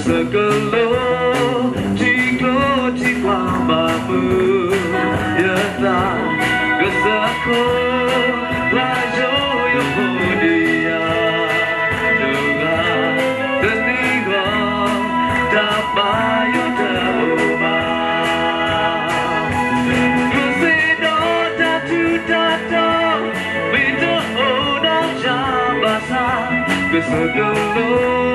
Kesegelo Jiko jikwa babu Yata Kesako Lajo Yokodia Juga Tenigo Tapayo Tauma Kusido Tatu Tato Mito Oda Jabasa Kesegelo